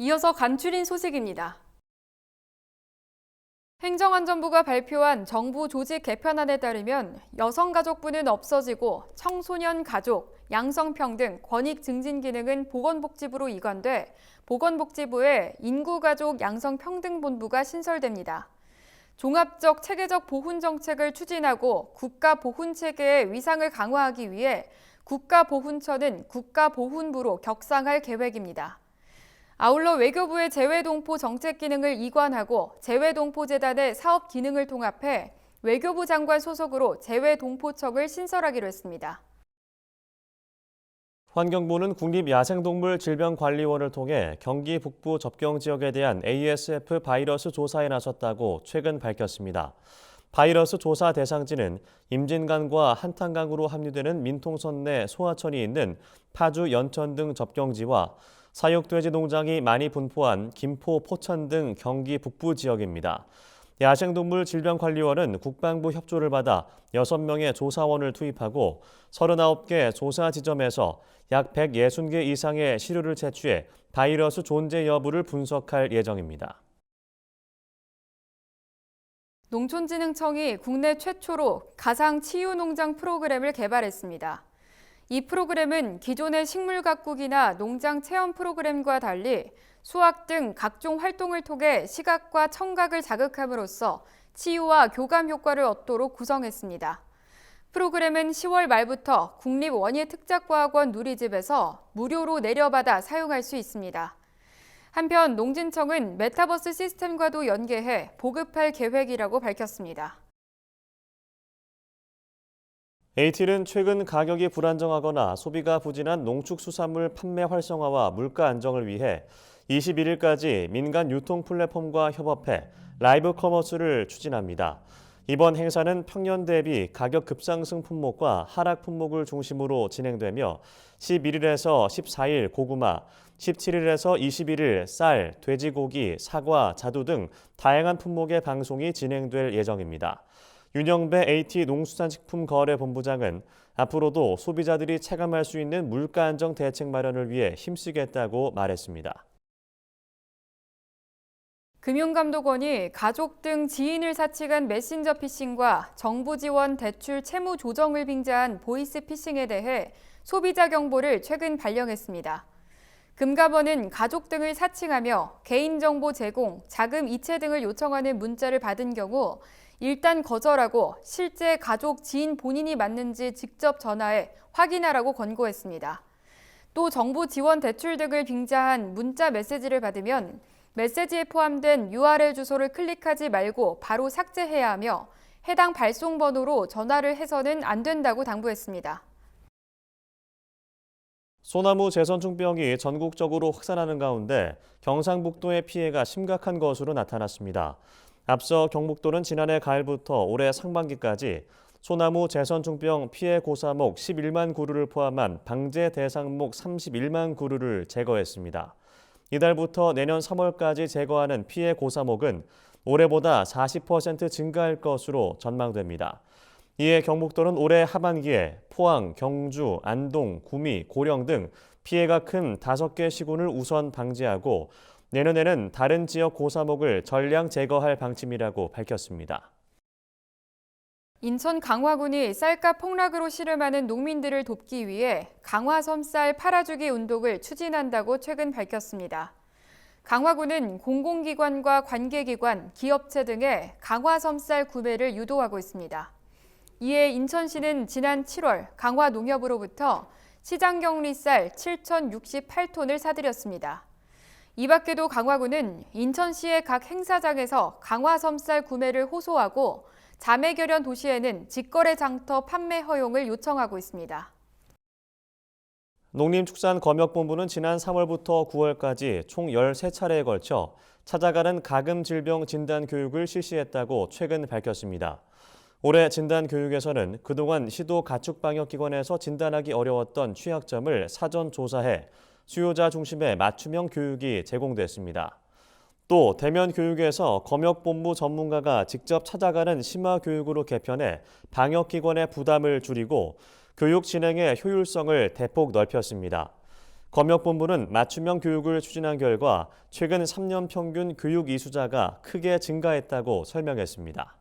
이어서 간추린 소식입니다. 행정안전부가 발표한 정부 조직 개편안에 따르면 여성가족부는 없어지고 청소년 가족, 양성평등, 권익 증진 기능은 보건복지부로 이관돼 보건복지부에 인구가족 양성평등본부가 신설됩니다. 종합적 체계적 보훈 정책을 추진하고 국가보훈체계의 위상을 강화하기 위해 국가보훈처는 국가보훈부로 격상할 계획입니다. 아울러 외교부의 재외동포 정책 기능을 이관하고 재외동포재단의 사업 기능을 통합해 외교부 장관 소속으로 재외동포청을 신설하기로 했습니다. 환경부는 국립야생동물질병관리원을 통해 경기 북부 접경 지역에 대한 ASF 바이러스 조사에 나섰다고 최근 밝혔습니다. 바이러스 조사 대상지는 임진강과 한탄강으로 합류되는 민통선 내 소하천이 있는 파주, 연천 등 접경지와 사육돼지 농장이 많이 분포한 김포, 포천 등 경기 북부 지역입니다. 야생동물질병관리원은 국방부 협조를 받아 6명의 조사원을 투입하고 39개 조사 지점에서 약 160개 이상의 시료를 채취해 바이러스 존재 여부를 분석할 예정입니다. 농촌진흥청이 국내 최초로 가상 치유농장 프로그램을 개발했습니다. 이 프로그램은 기존의 식물 가꾸기나 농장 체험 프로그램과 달리 수학 등 각종 활동을 통해 시각과 청각을 자극함으로써 치유와 교감 효과를 얻도록 구성했습니다. 프로그램은 10월 말부터 국립원예특작과학원 누리집에서 무료로 내려받아 사용할 수 있습니다. 한편 농진청은 메타버스 시스템과도 연계해 보급할 계획이라고 밝혔습니다. 에이틸은 최근 가격이 불안정하거나 소비가 부진한 농축수산물 판매 활성화와 물가 안정을 위해 21일까지 민간 유통 플랫폼과 협업해 라이브 커머스를 추진합니다. 이번 행사는 평년 대비 가격 급상승 품목과 하락 품목을 중심으로 진행되며 11일에서 14일 고구마, 17일에서 21일 쌀, 돼지고기, 사과, 자두 등 다양한 품목의 방송이 진행될 예정입니다. 윤영배 AT 농수산식품거래본부장은 앞으로도 소비자들이 체감할 수 있는 물가 안정 대책 마련을 위해 힘쓰겠다고 말했습니다. 금융감독원이 가족 등 지인을 사칭한 메신저 피싱과 정부 지원 대출 채무 조정을 빙자한 보이스 피싱에 대해 소비자 경보를 최근 발령했습니다. 금감원은 가족 등을 사칭하며 개인정보 제공, 자금 이체 등을 요청하는 문자를 받은 경우 일단 거절하고 실제 가족, 지인 본인이 맞는지 직접 전화해 확인하라고 권고했습니다. 또 정부 지원 대출 등을 빙자한 문자 메시지를 받으면 메시지에 포함된 URL 주소를 클릭하지 말고 바로 삭제해야 하며 해당 발송 번호로 전화를 해서는 안 된다고 당부했습니다. 소나무 재선충병이 전국적으로 확산하는 가운데 경상북도의 피해가 심각한 것으로 나타났습니다. 앞서 경북도는 지난해 가을부터 올해 상반기까지 소나무 재선충병 피해 고사목 11만 그루를 포함한 방제 대상목 31만 그루를 제거했습니다. 이달부터 내년 3월까지 제거하는 피해 고사목은 올해보다 40% 증가할 것으로 전망됩니다. 이에 경북도는 올해 하반기에 포항, 경주, 안동, 구미, 고령 등 피해가 큰 5개 시군을 우선 방지하고 내년에는 다른 지역 고사목을 전량 제거할 방침이라고 밝혔습니다. 인천 강화군이 쌀값 폭락으로 씨름하는 농민들을 돕기 위해 강화섬 쌀 팔아주기 운동을 추진한다고 최근 밝혔습니다. 강화군은 공공기관과 관계기관, 기업체 등의 강화섬 쌀 구매를 유도하고 있습니다. 이에 인천시는 지난 7월 강화농협으로부터 시장격리 쌀 7,068톤을 사들였습니다. 이 밖에도 강화군은 인천시의 각 행사장에서 강화섬 쌀 구매를 호소하고 자매결연 도시에는 직거래 장터 판매 허용을 요청하고 있습니다. 농림축산검역본부는 지난 3월부터 9월까지 총 13차례에 걸쳐 찾아가는 가금 질병 진단 교육을 실시했다고 최근 밝혔습니다. 올해 진단 교육에서는 그동안 시도 가축방역기관에서 진단하기 어려웠던 취약점을 사전 조사해 수요자 중심의 맞춤형 교육이 제공됐습니다. 또 대면 교육에서 검역본부 전문가가 직접 찾아가는 심화 교육으로 개편해 방역기관의 부담을 줄이고 교육 진행의 효율성을 대폭 넓혔습니다. 검역본부는 맞춤형 교육을 추진한 결과 최근 3년 평균 교육 이수자가 크게 증가했다고 설명했습니다.